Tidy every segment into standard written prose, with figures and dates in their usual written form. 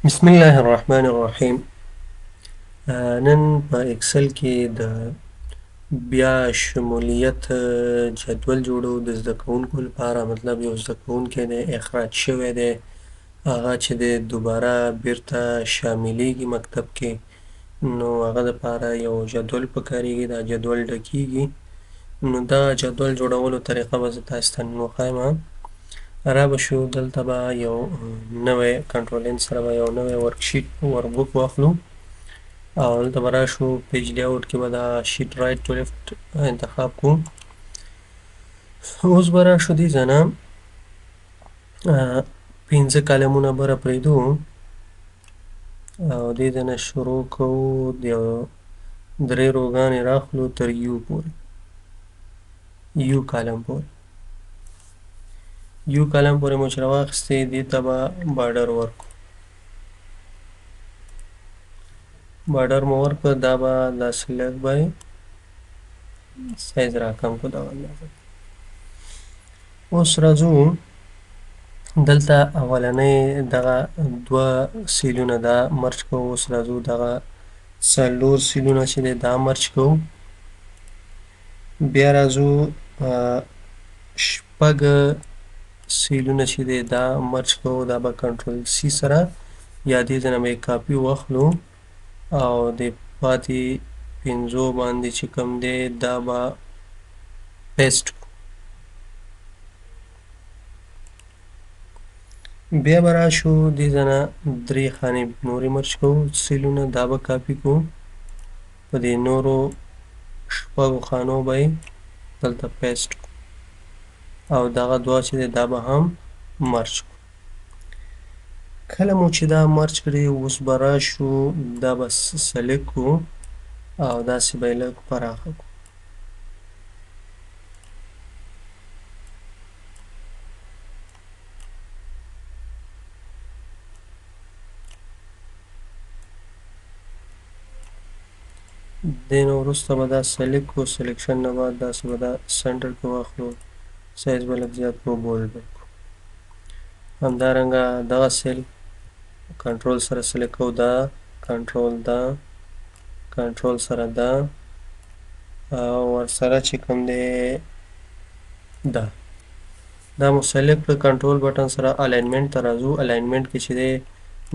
بسم الله الرحمن الرحیم. نن په اکسل کې د بیا شمولیت جدول جوړو د زده کوونکو لپاره. مطلب یو زده کوونکی دی اخراج شوی دی، هغه چې دی دوباره بیرته شاملیږي مکتب کې، نو هغه دپاره یو جدول پکاریږي. دا جدول ډکیږي. نو دا جدول جوړولو طریقه به زه تاسو ته نن وښیم. را به شو دلته به یو نوی کنټرول ان سره به یو نوی ورکشیټ ورکبوک واخلو او دلته به راشو پیج لیاوټ کې به دا شیټ رایټ ټو لیفټ انتخاب کړو. اوس به راشو دې ځای نه 5 کالمونه به راپرېږدو او دې ځای نه شروع کوو. د 3 روګانې راخلو تر یو پورې، یو کالم پورې. یو کالم پورې مو چې راواخیستې دې ته به بارډر ورکړو. بارډر مو ورکړه، دا به داسې لږ به سایز راکم کړو دغه اندازه. اوس راځو دلته اولنۍ دغه 2 سیلونه دا مرج کوو. اوس راځو دغه 4 سیلونه چې دی دا مرج کوو. بیا راځو 6 سیلونه چې دی دا مرج کوو. دا به کنټرول سی سره یا دې ځای نه به یې کاپي واخلو او د پاتې 5 باندې چې کوم دی دا به پیسټ کړو. بیا به راشو دې ځای نه 3 خانې نورې مرج کوو سیلونه، دا به کاپي کړو. په دې نورو 6 خانو به یې دلته پیسټ کړو او دغه 2 چې دی دا به هم مرج کړو. کله مو چې دا مرج کړې اوس به راشو دا به سلیکټ کړو او داسې به یې لږ پراخه کړو. دې نه وروسته به دا سلیکټ کړو. سلیکشن نه بعد داسې به دا سنټر کې واخلو، سایز به لږ زیات کړو، بولډ به کړو. همدارنګه دغه سیل کنټرول سره سلیکټ کوو، دا کنټرول دا کنټرول سره دا او ورسره چې کوم دی دا مو سلیکټ کړه. کنټرول بټن سره الاینمنټ ته راځو. الاینمنټ کې چې دی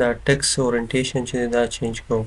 دا ټکس اورینټیشن چې دی دا چینج کوو.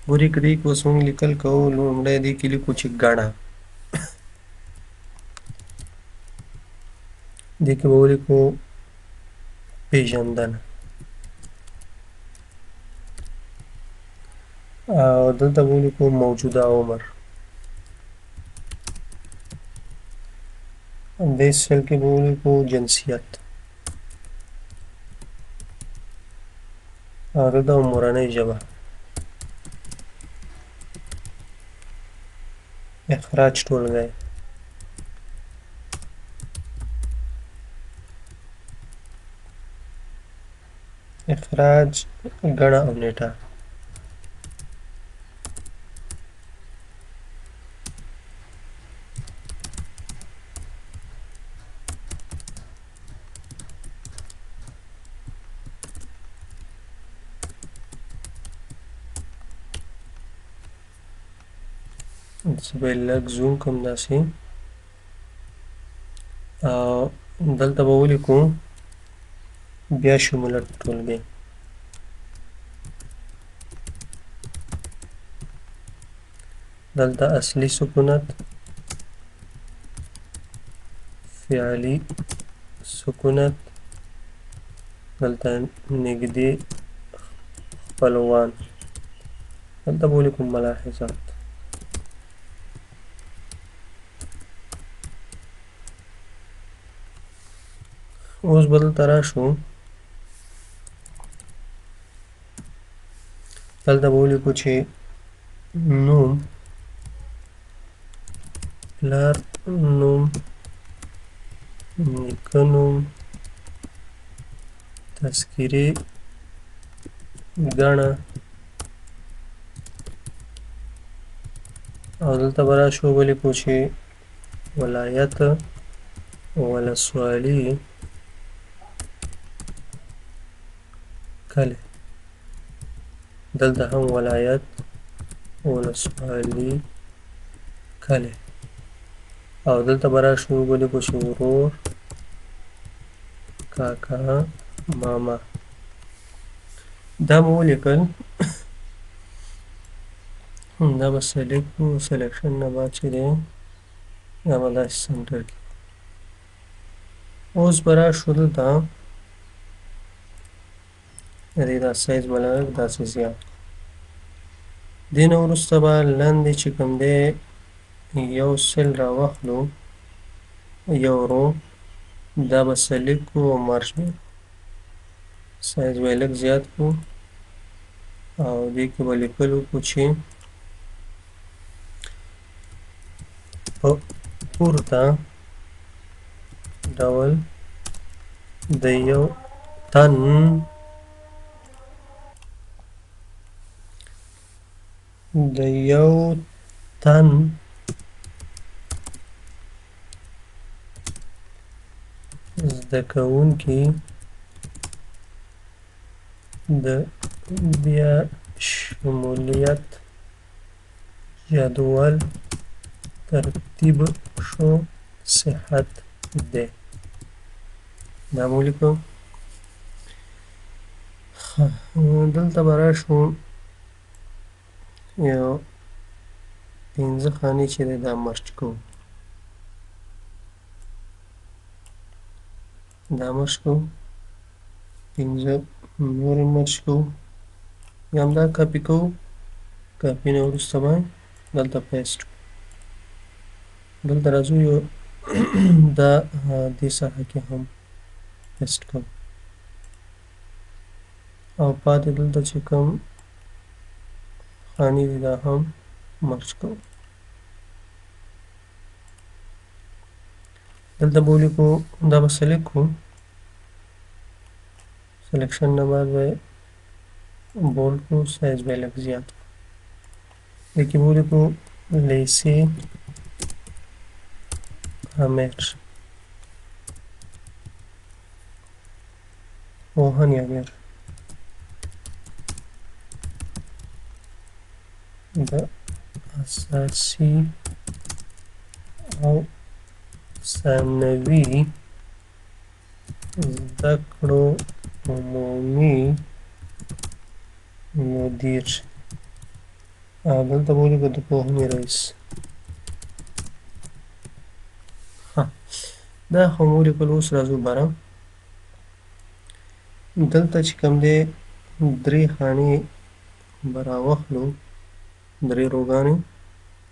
ګورئ که دې کې اوس موږ لیکل کوو، لومړی دې کې لیکو چې ګڼه، دې کې به ولیکو پیژندنه او دلته به ولیکو موجوده عمر. دې سیل کې به ولیکو جنسیت او دلته مورنۍ ژبه. اخراج ټولګی، اخراج ګڼه او نیټه. زه به یې لږ زوم کړم داسې او دلته به ولیکو بیا شمولیت ټولګی. دلته اصلي سکونت، فعلي سکونت، دلته نږدې خپلوان، دلته به ولیکو ملاحظات. اوس به دلته راشو، دلته به ولیکو چې نوم، پلار نوم، نیکه نوم، تذکیرې ګڼه او دلته به راشو ولیکو چې ولایت، ولسوالي، کلی. دلته هم ولایت، ولسوالي، کلی. او دلته به راشو ولیکو چې ورور، کاکا، ماما. دا مو ولیکل. دا به سلیکټ کړو. سلیکشن نه بعد چې دی دا به داسې سنټر کې. اوس به راشو دلته د دې دا سایز به لږ داسې زیات. دې نه وروسته به لاندې چې کوم دی یو سل راواخلو، یو رو. دا به سلیکټ کړو او مارش به سایز به یې لږ زیات کړو او دې کې به لیکل وکړو چې په پورته ډول د یو تن زده کوونکي د بیا شمولیت جدول ترتیب شو صحت دی. دا مو ولیکو. دلته به راشو یو پنځه خانې چې دی دا مرچ کوو. دا مرچ کوو، پنځه نورې مرچ کوو، یا همدا کاپي کوو. کاپي نه وروسته به دلته پیسټ کړو. دلته راځو یو دا دې ساحه کې هم پیسټ کوو او پاتې دلته چې کوم خانې دي دا هم مرچ کوو. دلته به ولیکو دا به سلیکټ کړو. سلیکشن نه بعد به بولډ کړو، سایز به یې لږ زیات کړو. دې کې به ولیکو لیسې امیر پوهنې امیر د اساسي او ثانوي زده کړو عمومي مدیر. او دلته به ولیکو د پوهنې رئیس. دا خو مو ولیکل. اوس راځو بره. دلته چې کوم دی درې خانې به راواخلو، درې روګانې،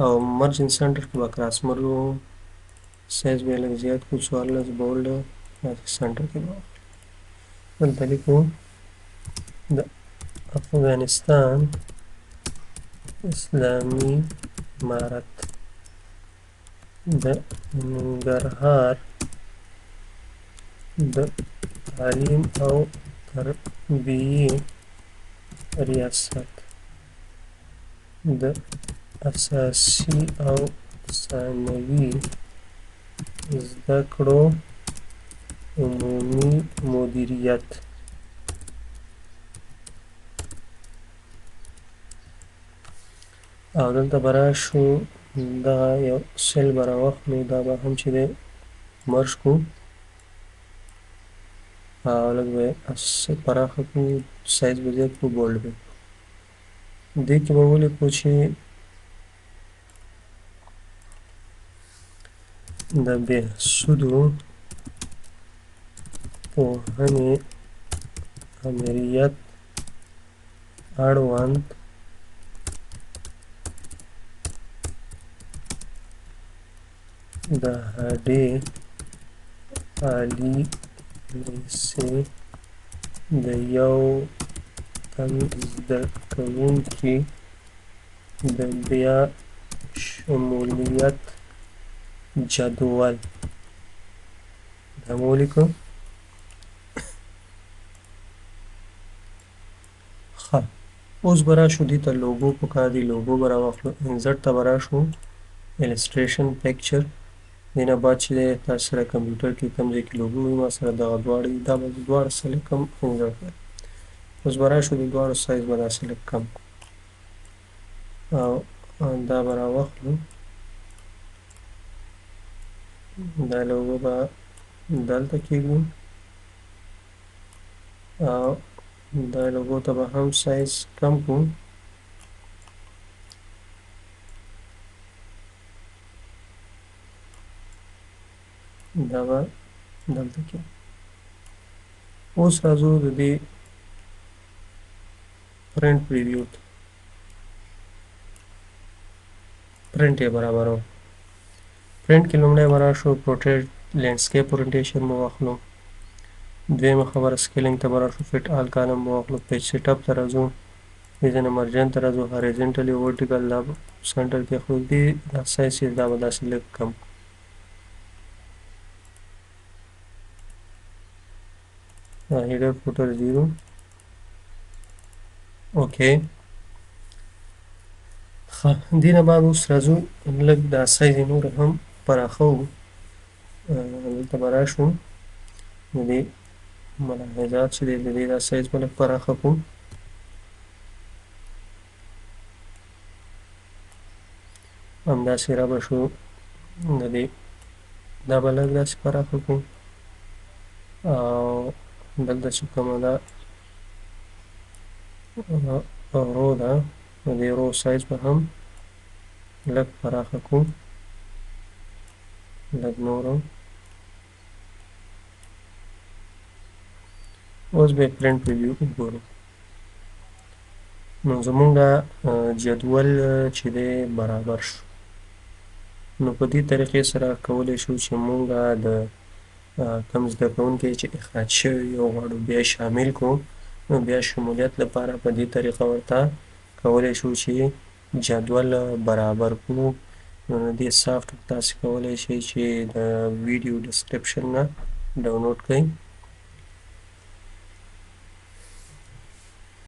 او مرجن سنټر کې به کراس مرګ وو. سایز به یې لږ زیات کړو، 14 بولډ داسې سنټر کې به واخلو. دلته لیکو د افغانستان اسلامي امارت د ننګرهار د تعلیم او تربیې ریاست د اساسي او ثانوي زده کړو عمومي مدیریت. او دلته به راشو دغه یو سیل به راواخلو. دا به هم چې دی مرج کړو او لږ به یې پراخه کړو، سایز به زیات کړو، بولډ به یې کړو. دې کې به ولیکو چې د بهسودو پوهنې امریت اړوند د هډې عالي لیسې د یو تن زده کوونکي د بیا شمولیت جدول. دا مو ولیکو. ښه، اوس به راشو دې ته لوګو پکار دي. لوګو به راواخلو. انزرټ ته به راشو، السټریشن پکچر. دې نه بعد چې دی تاسو سره کمپیوټر کې کوم ځای کې لوګو وي، ما سره دغه دواړه دي. دا به زه دواړه سلیکټ کړم، انزرټ کړم. اوس به راشو د دواړو سایز به داسې لږ کم کړو او دا به راواخلو دا لوګو به دلته کېږدو او دا لوګو ته به هم سایز کم کړو دا به دلته کېږدو اوس راځو د دې پرنټ پریویو ته پرنټ یې برابروو پرنټ کې لومړی به راشو پروټیټ لینډسکیپ اورینټیشن به واخلو دویمه خبره سکیلینګ ته به راشو فټ آل کالم به واخلو پیج سیټ اپ ته راځو ریزن مرجن ته راځو هاریزنټلی ورټیکل دا سنټر کې خو دې دا سایز یې دا به داسې لږ کم هیډر فوټر 0 اوکې دې نه بعد اوس راځو لږ دا سایز یې نور هم پراخوو دلته به راشو د دې ملاحظات چې دی د دې دا سایز به لږ پراخه کړو همداسې را به شو د دې دا به لږ داسې پراخه کړو او دلته چې کومه ده رو ده د دې رو سایز به هم لږ پراخه کړو لږ نور اوس به پرنټ پریویو وګورو نو زمونږ جدول چې دی برابر شو نو په دې طریقې سره کولی شو چې مونږ د کوم زده کوونکی چې اخراج شوی یو غواړو بیا شامل کړو نو بیا شمولیت لپاره په دې طریقه ورته کولی شو چې جدول برابر کړو نو د دې سافټ تاسو کولی شئ چې د ویډیو ډسکرپشن نه ډاونلوډ کړئ